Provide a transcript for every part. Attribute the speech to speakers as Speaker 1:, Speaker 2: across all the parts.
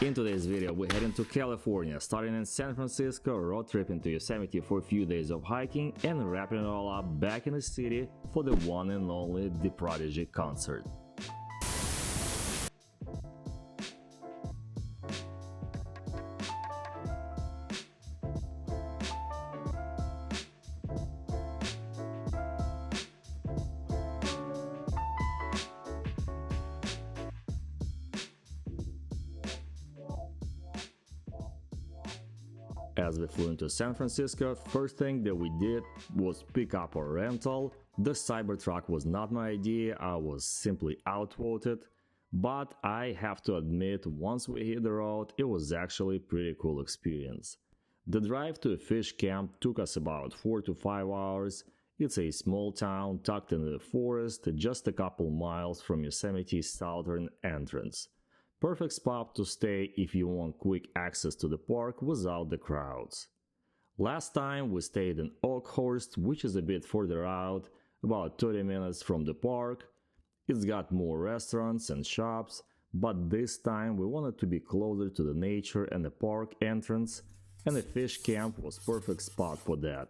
Speaker 1: In today's video, we're heading to California, starting in San Francisco, road tripping to Yosemite for a few days of hiking, and wrapping it all up back in the city for the one and only The Prodigy concert. As we flew into San Francisco, first thing that we did was pick up our rental. The Cybertruck was not my idea, I was simply outvoted, but I have to admit, once we hit the road, it was actually a pretty cool experience. The drive to a fish camp took us about 4 to 5 hours. It's a small town tucked in the forest, just a couple miles from Yosemite's southern entrance. Perfect spot to stay if you want quick access to the park without the crowds. Last time we stayed in Oakhurst, which is a bit further out, about 30 minutes from the park. It's got more restaurants and shops, but this time we wanted to be closer to the nature and the park entrance, and the fish camp was perfect spot for that.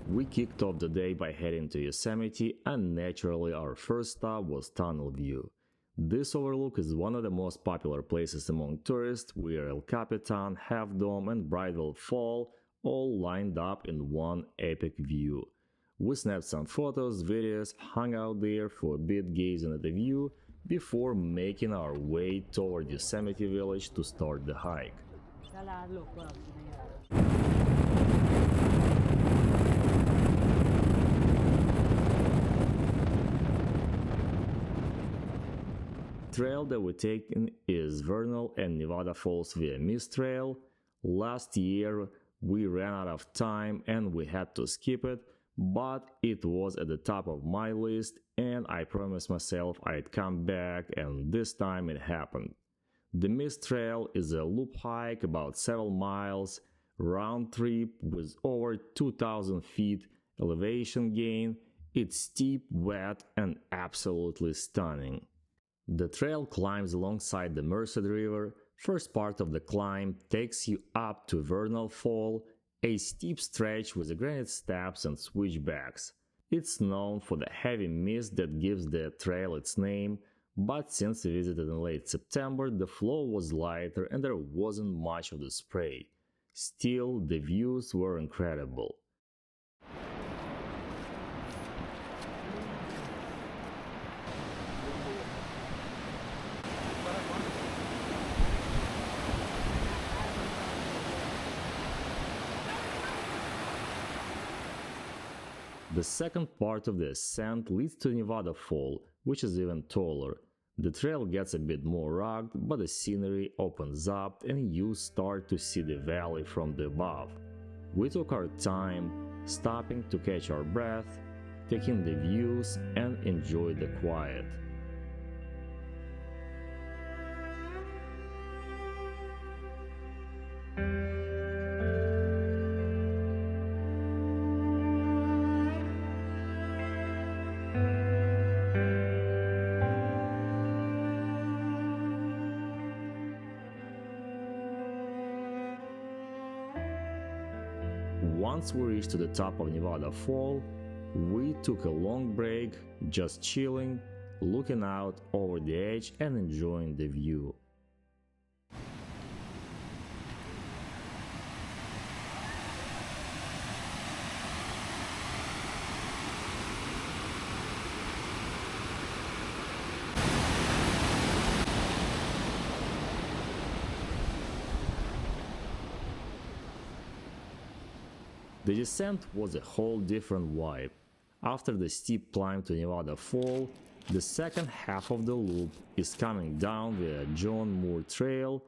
Speaker 1: We kicked off the day by heading to Yosemite, and naturally our first stop was Tunnel View. This overlook is one of the most popular places among tourists, where El Capitan, Half Dome and Bridalveil Fall all lined up in one epic view. We snapped some photos, videos, hung out there for a bit gazing at the view before making our way toward Yosemite Village to start the hike. Trail that we're taking is Vernal and Nevada Falls via Mist Trail. Last year we ran out of time and we had to skip it, but it was at the top of my list and I promised myself I'd come back, and this time it happened. The Mist Trail is a loop hike about 7 miles, round trip with over 2,000 feet elevation gain. It's steep, wet and absolutely stunning. The trail climbs alongside the Merced River. First part of the climb takes you up to Vernal Fall, a steep stretch with granite steps and switchbacks. It's known for the heavy mist that gives the trail its name, but since we visited in late September, the flow was lighter and there wasn't much of the spray. Still, the views were incredible. The second part of the ascent leads to Nevada Fall, which is even taller. The trail gets a bit more rugged, but the scenery opens up and you start to see the valley from the above. We took our time, stopping to catch our breath, taking the views and enjoy the quiet. Once we reached to the top of Nevada Fall, we took a long break, just chilling, looking out over the edge and enjoying the view. The descent was a whole different vibe. After the steep climb to Nevada Fall, the second half of the loop is coming down via John Muir Trail.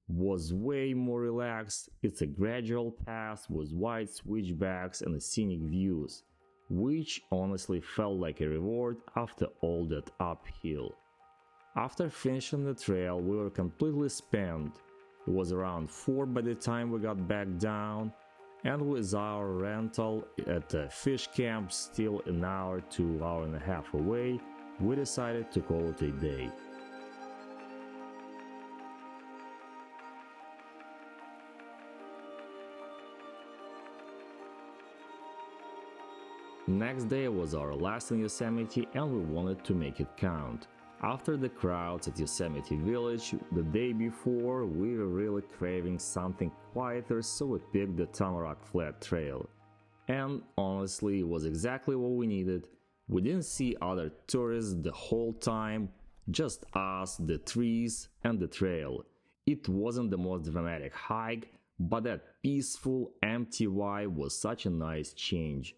Speaker 1: Was way more relaxed. It's a gradual path with wide switchbacks and scenic views, which honestly felt like a reward after all that uphill. After finishing the trail, we were completely spent. It was around 4 by the time we got back down. And with our rental at the fish camp still an hour to hour and a half away, we decided to call it a day. Next day was our last in Yosemite and we wanted to make it count. After the crowds at Yosemite Village the day before, we were really craving something quieter, so we picked the Tamarack Flat Trail. And honestly, it was exactly what we needed. We didn't see other tourists the whole time, just us, the trees, and the trail. It wasn't the most dramatic hike, but that peaceful, empty vibe was such a nice change.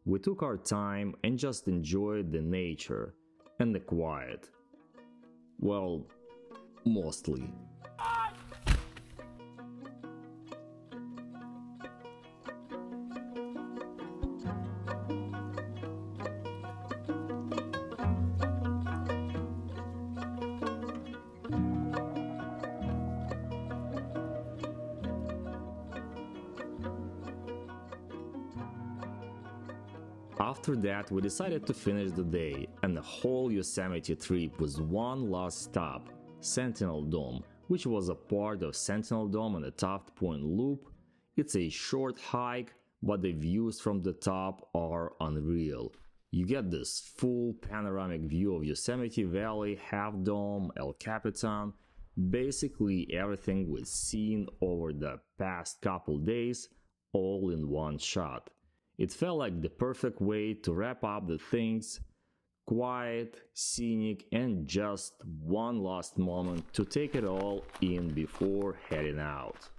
Speaker 1: We took our time and just enjoyed the nature and the quiet. Well, mostly. After that, we decided to finish the day, and the whole Yosemite trip was one last stop, Sentinel Dome, which was a part of Sentinel Dome and the Taft Point Loop. It's a short hike, but the views from the top are unreal. You get this full panoramic view of Yosemite Valley, Half Dome, El Capitan, basically everything we've seen over the past couple days, all in one shot. It felt like the perfect way to wrap up the things, quiet, scenic, and just one last moment to take it all in before heading out.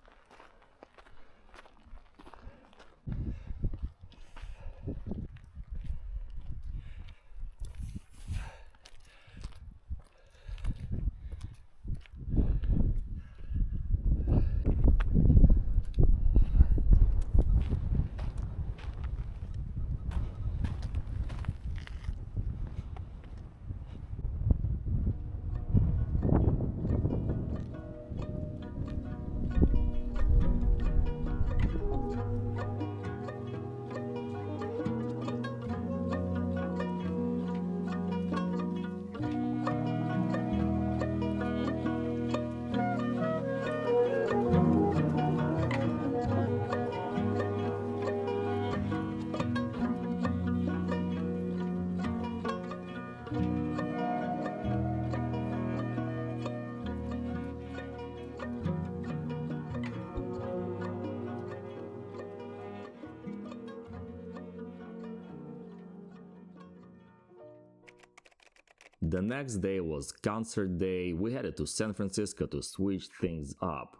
Speaker 1: The next day was concert day. We headed to San Francisco to switch things up.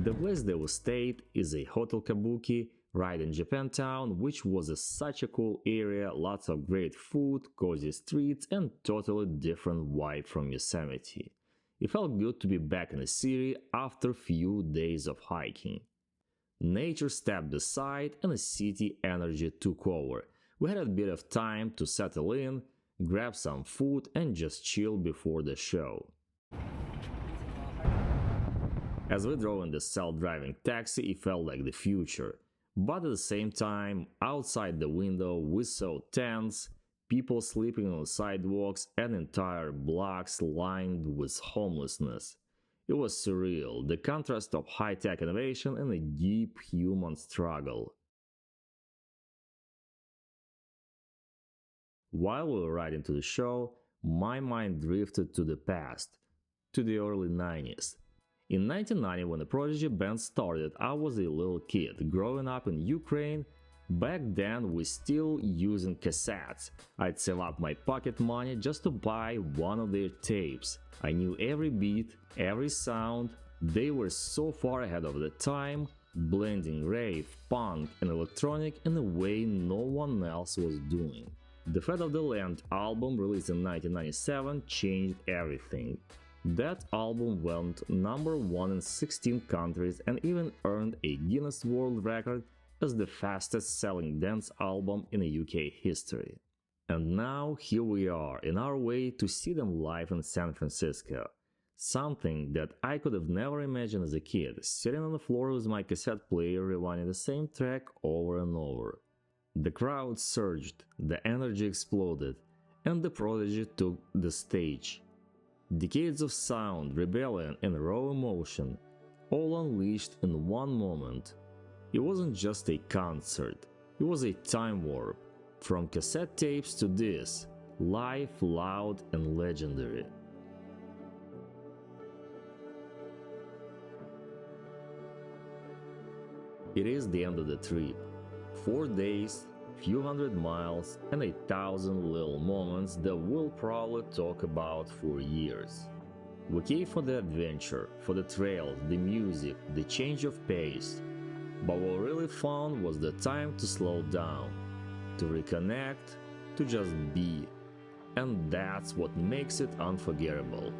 Speaker 1: The place that we stayed is a Hotel Kabuki right in Japantown, which was such a cool area, lots of great food, cozy streets, and totally different vibe from Yosemite. It felt good to be back in the city after few days of hiking. Nature stepped aside and the city energy took over. We had a bit of time to settle in, grab some food, and just chill before the show. As we drove in the self-driving taxi, it felt like the future. But at the same time, outside the window, we saw tents, people sleeping on sidewalks, and entire blocks lined with homelessness. It was surreal, the contrast of high-tech innovation and a deep human struggle. While we were riding to the show, my mind drifted to the past, to the early 90s. In 1990, when the Prodigy band started, I was a little kid, growing up in Ukraine. Back then, we still using cassettes. I'd save up my pocket money just to buy one of their tapes. I knew every beat, every sound, They were so far ahead of the time, blending rave, punk, and electronic in a way no one else was doing. The Fate of the Land album, released in 1997, changed everything. That album went number 1 in 16 countries and even earned a Guinness World Record as the fastest-selling dance album in UK history. And now here we are, in our way to see them live in San Francisco. Something that I could have never imagined as a kid, sitting on the floor with my cassette player rewinding the same track over and over. The crowd surged, the energy exploded, and the Prodigy took the stage. Decades of sound, rebellion, and raw emotion, all unleashed in one moment. It wasn't just a concert, it was a time warp, from cassette tapes to this, live, loud, and legendary. It is the end of the trip. 4 days, few hundred miles, and 1,000 little moments that we'll probably talk about for years. We came for the adventure, for the trails, the music, the change of pace. But what we really found was the time to slow down, to reconnect, to just be. And that's what makes it unforgettable.